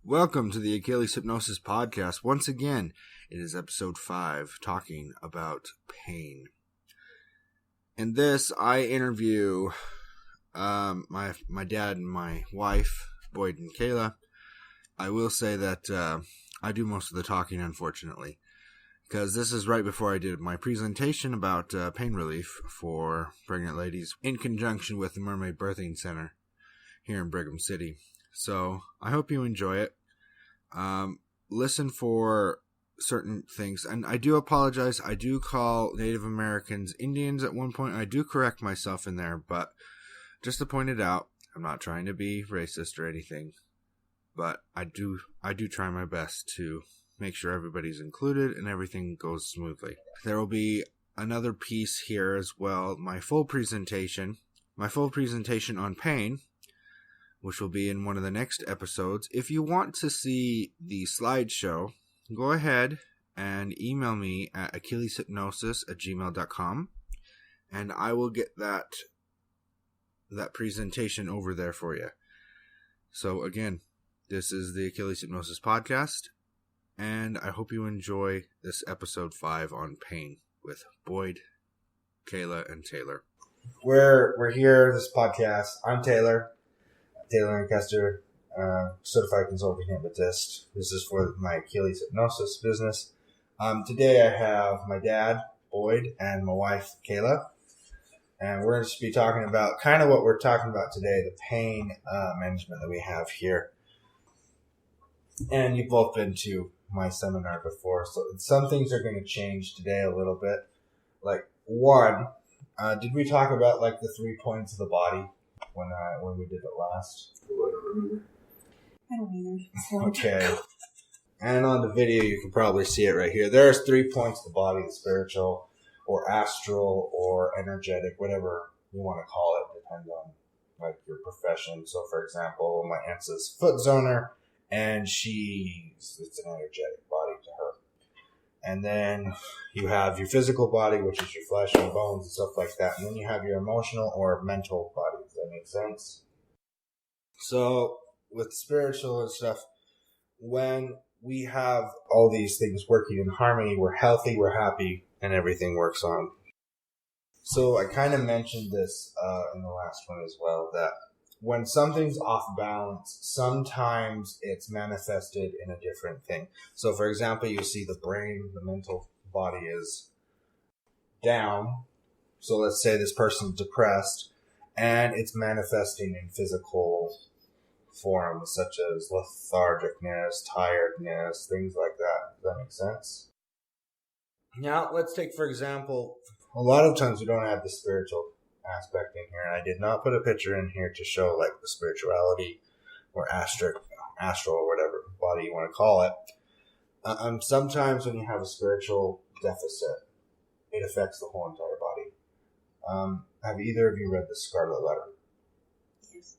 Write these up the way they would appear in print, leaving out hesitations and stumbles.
Welcome to the Achilles-Hypnosis podcast. Once again, it is episode 5, talking about pain. In this, I interview my dad and my wife, Boyd and Kayla. I will say that I do most of the talking, unfortunately, because this is right before I did my presentation about pain relief for pregnant ladies in conjunction with the Mermaid Birthing Center here in Brigham City. So I hope you enjoy it. Listen for certain things. And I do apologize. I do call Native Americans Indians at one point. I do correct myself in there. But just to point it out, I'm not trying to be racist or anything. But I do try my best to make sure everybody's included and everything goes smoothly. There will be another piece here as well. My full presentation on pain, which will be in one of the next episodes. If you want to see the slideshow, go ahead and email me at achilles-hypnosis@gmail.com, and I will get that presentation over there for you. So again, this is the Achilles Hypnosis podcast, and I hope you enjoy this episode 5 on pain with Boyd, Kayla, and Taylor. We're here, this podcast. I'm Taylor Lancaster, certified consulting hypnotist. This is for my Achilles hypnosis business. Today I have my dad, Boyd, and my wife, Kayla. And we're going to be talking about kind of what we're talking about today, the pain management that we have here. And you've both been to my seminar before, so some things are going to change today a little bit. Like, one, did we talk about like the 3 points of the body when we did it last? I don't either. Okay. And on the video, you can probably see it right here. There's 3 points of the body: the spiritual, or astral, or energetic, whatever you want to call it, depends on like your profession. So, for example, my aunt's a foot zoner, and it's an energetic body to her. And then you have your physical body, which is your flesh and bones and stuff like that. And then you have your emotional or mental body. Does that make sense? So with spiritual and stuff, when we have all these things working in harmony, we're healthy, we're happy, and everything works on. So I kind of mentioned this in the last one as well, that when something's off balance, sometimes it's manifested in a different thing. So, for example, you see the brain, the mental body is down. So let's say this person's depressed, and it's manifesting in physical forms such as lethargicness, tiredness, things like that. Does that make sense? Now, let's take, for example, a lot of times we don't have the spiritual aspect in here, and I did not put a picture in here to show like the spirituality or astral or whatever body you want to call it. Sometimes when you have a spiritual deficit, it affects the whole entire body. Have either of you read the Scarlet Letter? Yes.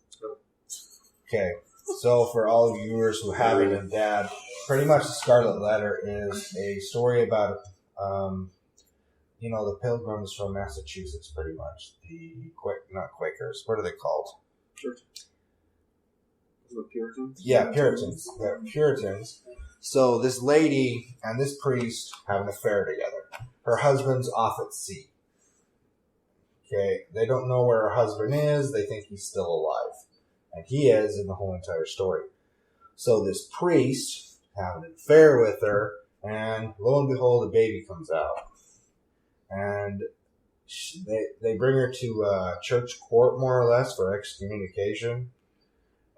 Okay, so for all of you viewers who haven't, and Dad, pretty much the Scarlet Letter is a story about the Pilgrims from Massachusetts, pretty much. Not Quakers. What are they called? Puritans. Puritans? Yeah, Puritans. They're Puritans. So this lady and this priest have an affair together. Her husband's off at sea. Okay, they don't know where her husband is. They think he's still alive. And he is in the whole entire story. So this priest has an affair with her, and lo and behold, a baby comes out. And they bring her to church court, more or less, for excommunication.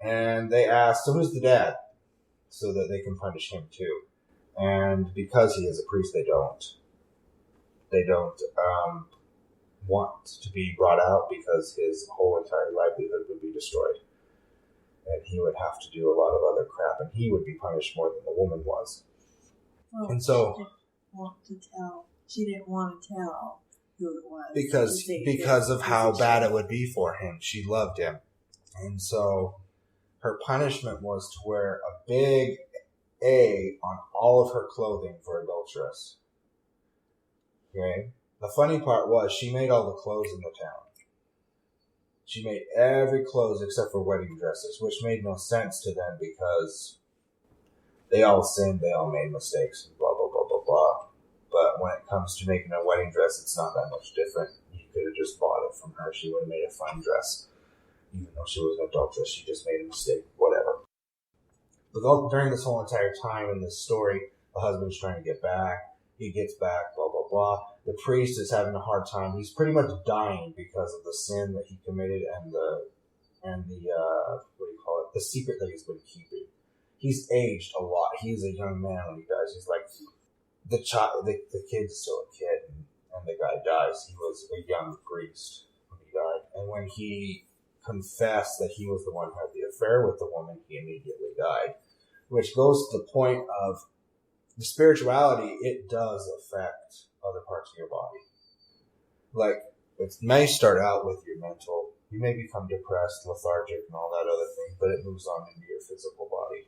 And they ask, so who's the dad? So that they can punish him too. And because he is a priest, they don't want to be brought out, because his whole entire livelihood would be destroyed. And he would have to do a lot of other crap, and he would be punished more than the woman was. Well, and so she didn't want to tell who it was. Because of how bad it would be for him. She loved him. And so her punishment was to wear a big A on all of her clothing for adulteress. Okay? The funny part was she made all the clothes in the town. She made every clothes except for wedding dresses, which made no sense to them because They all sinned, they all made mistakes, blah, blah, blah, blah, blah. But when it comes to making a wedding dress, it's not that much different. You could have just bought it from her. She would have made a fine dress. Even though she was an adulteress, she just made a mistake, whatever. But during this whole entire time in this story, the husband's trying to get back. He gets back, blah, blah, blah. The priest is having a hard time. He's pretty much dying because of the sin that he committed and the the secret that he's been keeping. He's aged a lot. He's a young man when he dies. He's like, the kid's still a kid, and the guy dies. He was a young priest when he died. And when he confessed that he was the one who had the affair with the woman, he immediately died. Which goes to the point of the spirituality, it does affect other parts of your body. Like, it may start out with your mental. You may become depressed, lethargic, and all that other thing, but it moves on into your physical body.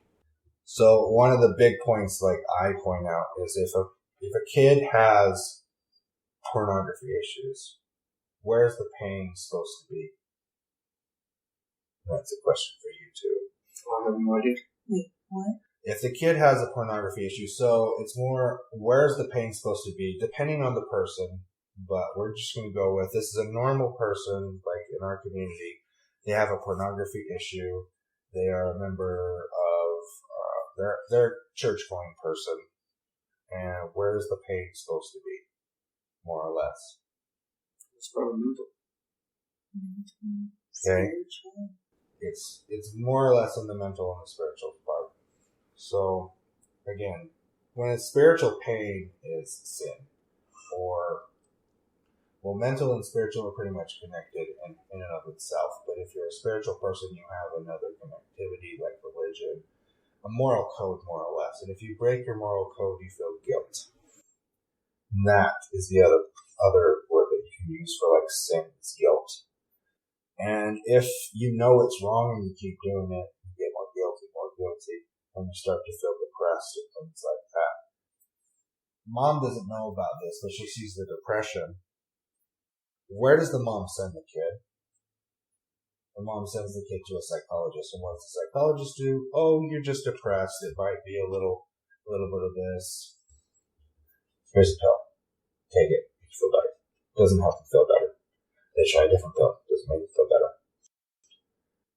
So one of the big points, like I point out, is if a kid has pornography issues, where's the pain supposed to be? That's a question for you too. I have no idea. Wait, what? If the kid has a pornography issue, so it's more, where's the pain supposed to be, depending on the person, but we're just going to go with, this is a normal person, like in our community, they have a pornography issue, they are a member of, they're a church-going person, and where's the pain supposed to be, more or less? It's probably mental. Okay. It's more or less in the mental and the spiritual part. So, again, when it's spiritual pain is sin, mental and spiritual are pretty much connected in and of itself. But if you're a spiritual person, you have another connectivity like religion, a moral code more or less. And if you break your moral code, you feel guilt. And that is the other word that you can use for like sin, is guilt. And if you know it's wrong and you keep doing it, you get more guilty, and you start to feel depressed and things like that. Mom doesn't know about this, but she sees the depression. Where does the mom send the kid? The mom sends the kid to a psychologist, and what does the psychologist do? Oh, you're just depressed. It might be a little bit of this. Here's a pill. Take it. You feel better. Doesn't help you feel better. They try a different pill. Doesn't make you feel better.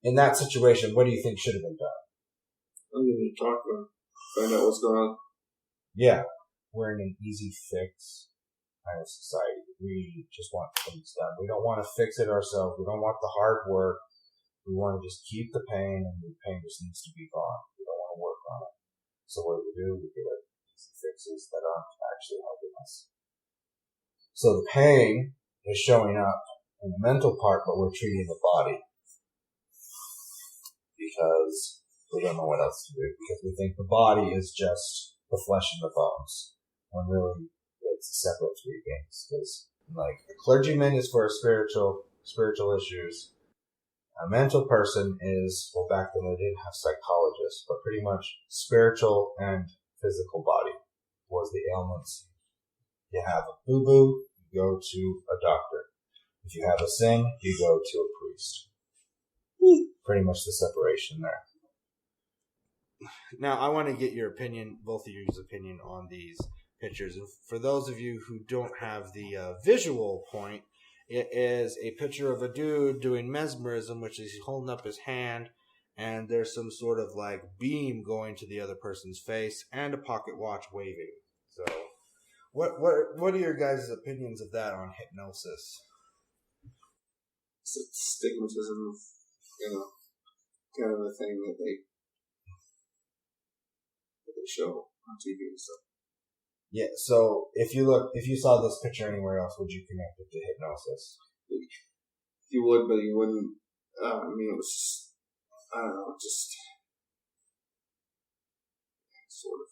In that situation, what do you think should have been done? I'm going to talk to them, find out what's going on. Yeah, we're in an easy fix kind of society. We just want things done. We don't want to fix it ourselves. We don't want the hard work. We want to just keep the pain, and the pain just needs to be gone. We don't want to work on it. So what do? We give it easy fixes that aren't actually helping us. So the pain is showing up in the mental part, but we're treating the body because we don't know what else to do, because we think the body is just the flesh and the bones, when really it's a separate three things. Because like a clergyman is for spiritual issues, a mental person is, well, back then they didn't have psychologists, but pretty much spiritual and physical body was the ailments. You have a boo-boo, you go to a doctor. If you have a sin, you go to a priest. Pretty much the separation there. Now, I want to get your opinion, both of your opinion on these pictures. And for those of you who don't have the visual point, it is a picture of a dude doing mesmerism, which is he's holding up his hand, and there's some sort of like beam going to the other person's face, and a pocket watch waving. So, what are your guys' opinions of that on hypnosis? It's a stigmatism of, kind of a thing that they show on TV and stuff. Yeah, so if you saw this picture anywhere else, would you connect it to hypnosis? You would, but you wouldn't. It was just, I don't know, just sort of.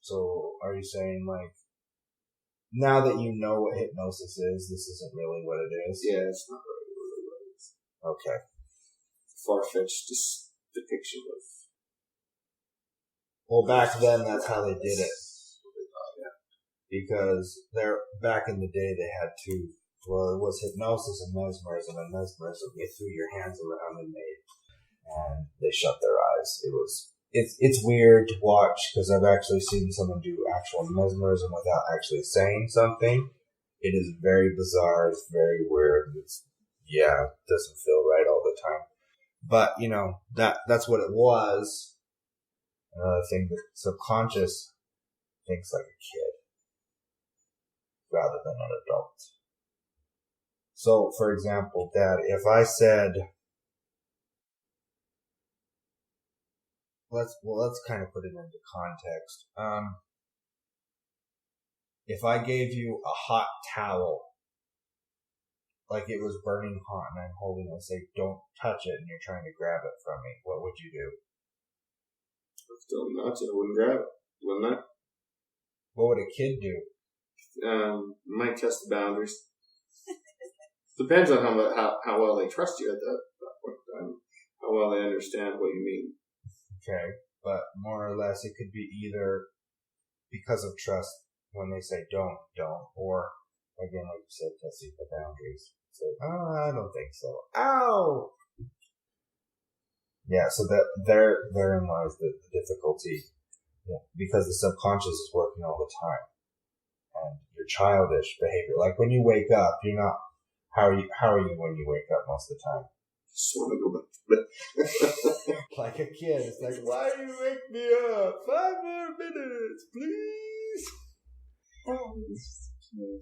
So are you saying, like, now that you know what hypnosis is, this isn't really what it is? Yeah, it's not really what it is. Okay. Far-fetched depiction of. Well, back then, that's how they did it. Because back in the day, they had two. Well, it was hypnosis and mesmerism. You threw your hands around and they shut their eyes. it's weird to watch because I've actually seen someone do actual mesmerism without actually saying something. It is very bizarre. It's very weird. It doesn't feel right all the time. But, that's what it was. Another thing, the subconscious thinks like a kid rather than an adult. So, for example, Dad, if I said, let's kind of put it into context. If I gave you a hot towel, like it was burning hot and I'm holding it and say, don't touch it, and you're trying to grab it from me, what would you do? Still nuts, I wouldn't grab it, wouldn't I? What would a kid do? Might test the boundaries. Depends on how well they trust you at that point in time. How well they understand what you mean. Okay, but more or less it could be either because of trust when they say don't, or again, like you said, testing the boundaries. Say, I don't think so. Ow! Yeah, so that therein lies the difficulty, because the subconscious is working all the time, and your childish behavior. Like when you wake up, you're not. How are you when you wake up most of the time? Just want to go back to bed. Like a kid, it's like, why do you wake me up? 5 more minutes, please. Oh, he's just a kid.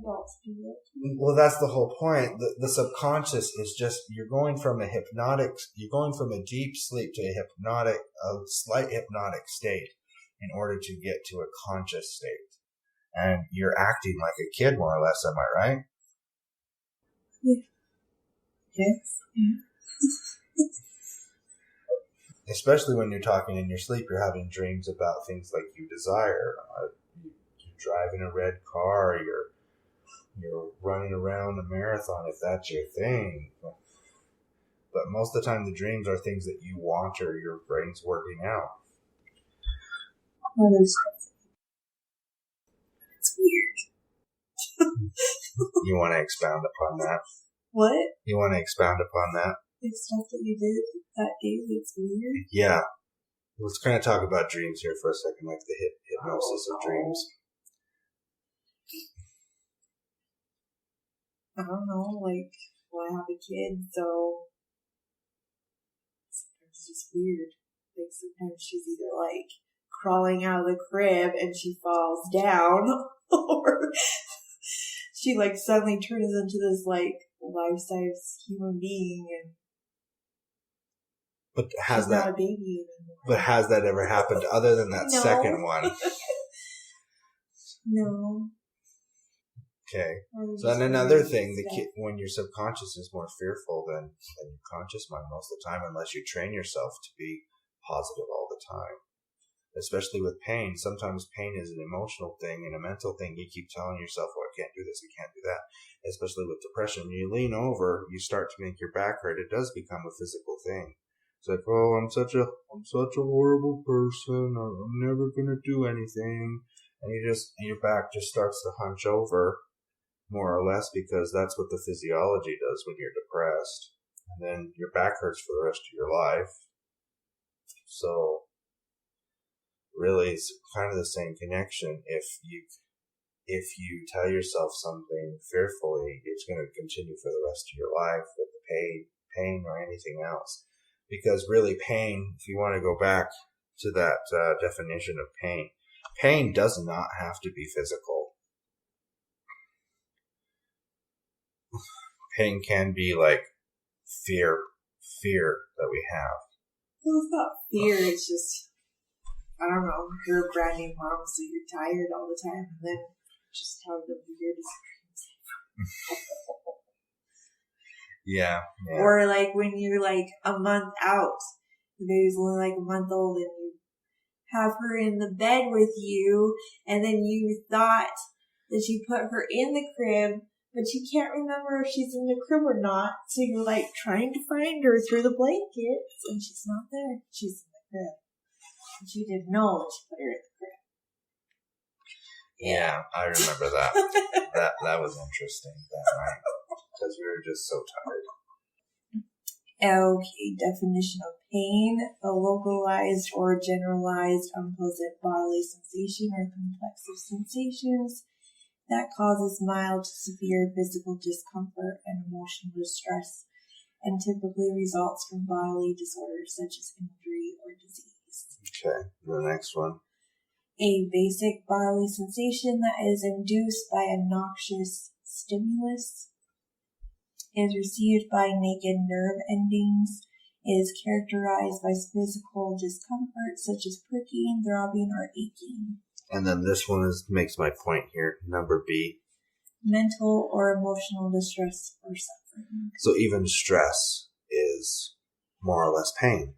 Adults do it. Well, that's the whole point. The subconscious is just, you're going from a deep sleep to a slight hypnotic state in order to get to a conscious state. And you're acting like a kid, more or less, am I right? Yeah. Yes. Yeah. Especially when you're talking in your sleep, you're having dreams about things like you desire. You're driving a red car, you're running around a marathon if that's your thing. But most of the time the dreams are things that you want or your brain's working out. Oh, it's weird. You want to expound upon that? What? You want to expound upon that? The stuff that you did that day that's weird? Yeah. Let's kind of talk about dreams here for a second, like the hypnosis of dreams. I don't know, like, well, I have a kid, so sometimes it's just weird. Like, sometimes she's either, like, crawling out of the crib and she falls down, or she, like, suddenly turns into this, like, life-size human being, and but has she's that, not a baby anymore. But has that ever happened other than that second one? No. Okay. So then another thing, when your subconscious is more fearful than your conscious mind most of the time, unless you train yourself to be positive all the time. Especially with pain. Sometimes pain is an emotional thing and a mental thing. You keep telling yourself, well, I can't do this, I can't do that. Especially with depression. When you lean over, you start to make your back hurt. It does become a physical thing. It's like, oh, I'm such a horrible person. I'm never going to do anything. And your back just starts to hunch over, more or less, because that's what the physiology does when you're depressed. And then your back hurts for the rest of your life. So, really, it's kind of the same connection. If you tell yourself something fearfully, it's going to continue for the rest of your life with the pain or anything else. Because really pain, if you want to go back to that definition of pain does not have to be physical. Pain can be like fear that we have. Well, it's not fear, it's just, I don't know, you're a brand new mom, so you're tired all the time, and then just have the weirdest dreams. Yeah. Or like when you're like a month out, the baby's only like a month old, and you have her in the bed with you, and then you thought that you put her in the crib, but you can't remember if she's in the crib or not, so you're like trying to find her through the blankets, and she's not there. She's in the crib. And she didn't know that you put her in the crib. Yeah, I remember that. that was interesting that night, because we were just so tired. Okay, definition of pain: a localized or generalized unpleasant bodily sensation or complex of sensations that causes mild to severe physical discomfort and emotional distress, and typically results from bodily disorders such as injury or disease. Okay, the next one. A basic bodily sensation that is induced by a noxious stimulus, is received by naked nerve endings, is characterized by physical discomfort such as pricking, throbbing, or aching. And then this one makes my point here, number B. Mental or emotional distress or suffering. So even stress is more or less pain.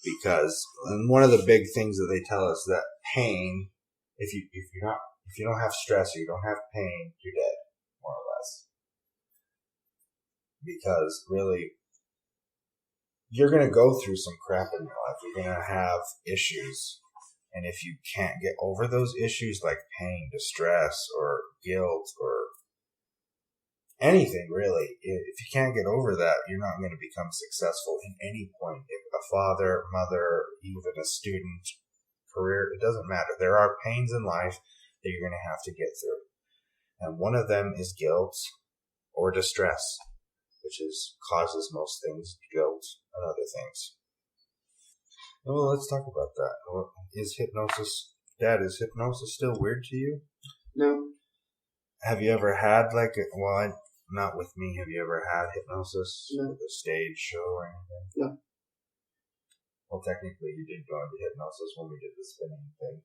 Because, and one of the big things that they tell us that pain, if you don't have stress or you don't have pain, you're dead, more or less. Because really, you're going to go through some crap in your life. You're going to have issues. And if you can't get over those issues like pain, distress, or guilt, or anything really, if you can't get over that, you're not going to become successful in any point. If a father, mother, even a student, career, it doesn't matter. There are pains in life that you're going to have to get through. And one of them is guilt or distress, which causes most things, guilt and other things. Well, let's talk about that. Dad, is hypnosis still weird to you? No. Have you ever had not with me, have you ever had hypnosis? No. With a stage show or anything? No. Well, technically you did go into hypnosis when we did the spinning thing.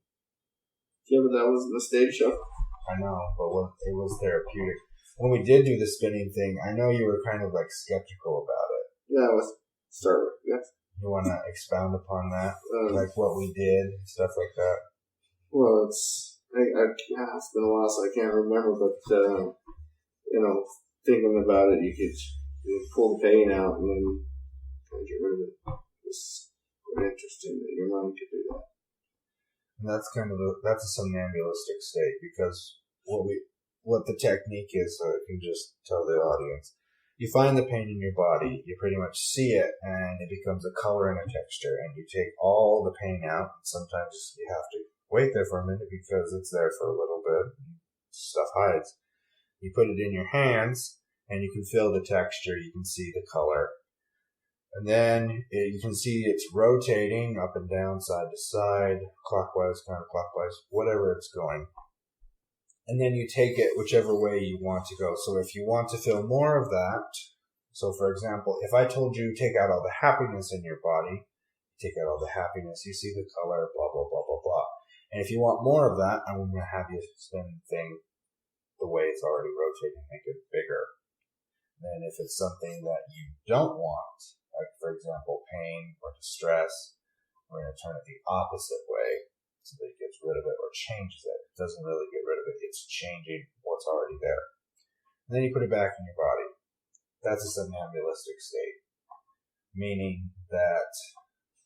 Yeah, but that wasn't the stage show. I know, but it was therapeutic. When we did do the spinning thing, I know you were kind of like skeptical about it. Yeah, let's start with, yes. You want to expound upon that? Like what we did, stuff like that? Well, it's been a while, so I can't remember, but, thinking about it, you could pull the pain out and then kind of get rid of it. It's quite interesting that your mind could do that. And that's that's a somnambulistic state, because what the technique is, so I can just tell the audience. You find the pain in your body, you pretty much see it, and it becomes a color and a texture, and you take all the pain out, and sometimes you have to wait there for a minute because it's there for a little bit, stuff hides. You put it in your hands, and you can feel the texture, you can see the color, and then you can see it's rotating up and down, side to side, clockwise, counterclockwise, whatever it's going. And then you take it whichever way you want to go. So if you want to feel more of that, so for example, if I told you take out all the happiness in your body, take out all the happiness, you see the color, blah, blah, blah, blah, blah. And if you want more of that, I'm going to have you spin the thing the way it's already rotating, make it bigger. Then if it's something that you don't want, like for example, pain or distress, we're going to turn it the opposite way so that it gets rid of it or changes it. It doesn't really get rid of it. It's changing what's already there. And then you put it back in your body. That's a somnambulistic state. Meaning that,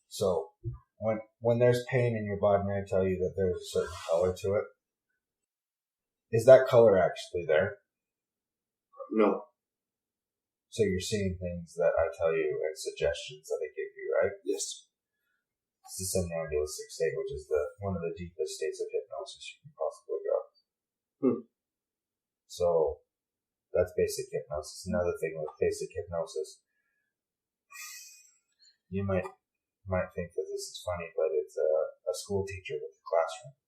so when there's pain in your body and I tell you that there's a certain color to it, is that color actually there? No. So you're seeing things that I tell you and suggestions that I give you, right? Yes. It's the somnambulistic state, which is one of the deepest states of hypnosis you can possibly go. So that's basic hypnosis. Another thing with basic hypnosis, you might think that this is funny, but it's a school teacher with a classroom.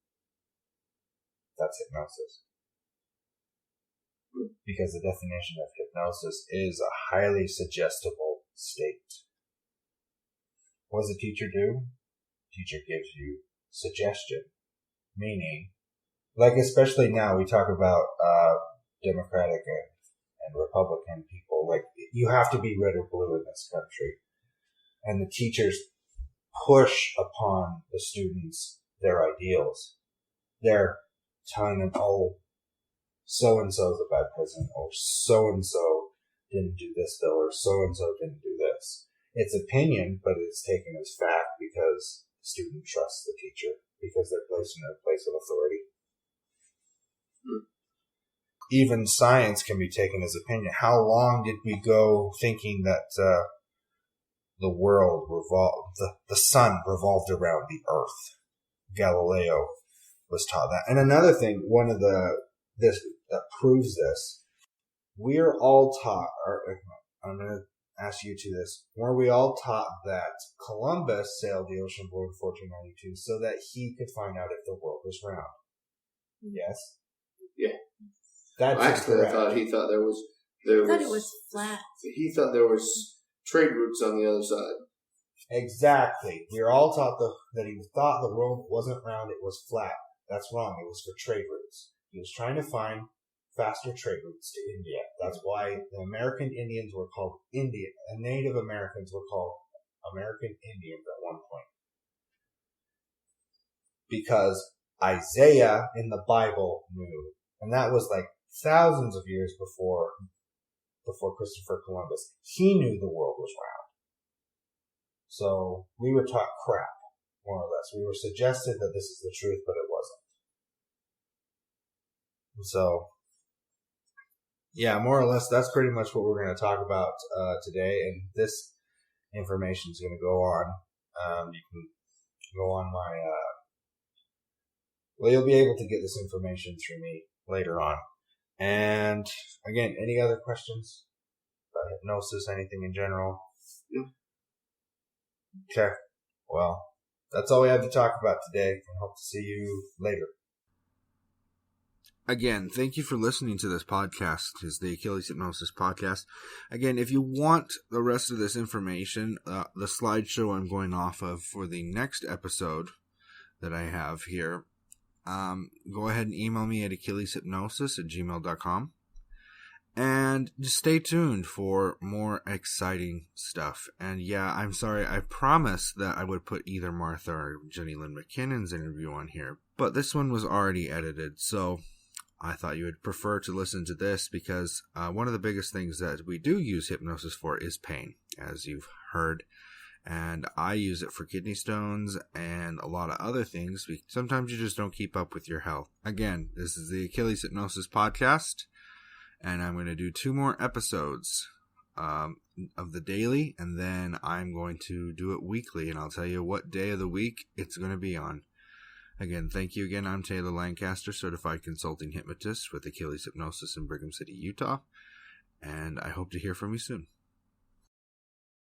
That's hypnosis. Because the definition of hypnosis is a highly suggestible state. What does a teacher do? Teacher gives you suggestion, meaning, like especially now we talk about Democratic and Republican people, like you have to be red or blue in this country, and the teachers push upon the students their ideals. They're telling them, oh, so and so is a bad president, or so and so didn't do this bill, or so and so didn't do this. It's opinion, but it's taken as fact because the student trusts the teacher because they're placed in a place of authority. Even science can be taken as opinion. How long did we go thinking that the world the sun revolved around the earth. Galileo was taught that. And another thing, that proves this, we are all taught, I'm going to ask you to this, were we all taught that Columbus sailed the ocean blue in 1492 so that he could find out if the world was round? Yes? Yeah. That's actually, I thought he thought there was it was flat. He thought there was trade routes on the other side. Exactly. We are all taught that he thought the world wasn't round, it was flat. That's wrong. It was for trade routes. He was trying to find faster trade routes to India. That's why the American Indians were called Indian, and Native Americans were called American Indians at one point. Because Isaiah in the Bible knew, and that was like thousands of years before Christopher Columbus. He knew the world was round. So we were taught crap, more or less. We were suggested that this is the truth, but it wasn't. So, yeah, more or less, that's pretty much what we're going to talk about today. And this information is going to go on. You can go on my... you'll be able to get this information through me later on. And, again, any other questions about hypnosis, anything in general? Yeah. Okay. Well, that's all we have to talk about today. I hope to see you later. Again, thank you for listening to this podcast. It's the Achilles-Hypnosis podcast. Again, if you want the rest of this information, the slideshow I'm going off of for the next episode that I have here, go ahead and email me at achilleshypnosis@gmail.com. And just stay tuned for more exciting stuff. And yeah, I'm sorry, I promised that I would put either Martha or Jenny Lynn McKinnon's interview on here, but this one was already edited, so I thought you would prefer to listen to this because one of the biggest things that we do use hypnosis for is pain, as you've heard. And I use it for kidney stones and a lot of other things. Sometimes you just don't keep up with your health. Again, this is the Achilles Hypnosis podcast, and I'm going to do 2 more episodes of the daily, and then I'm going to do it weekly, and I'll tell you what day of the week it's going to be on. Again, thank you again. I'm Taylor Lancaster, certified consulting hypnotist with Achilles Hypnosis in Brigham City, Utah, and I hope to hear from you soon.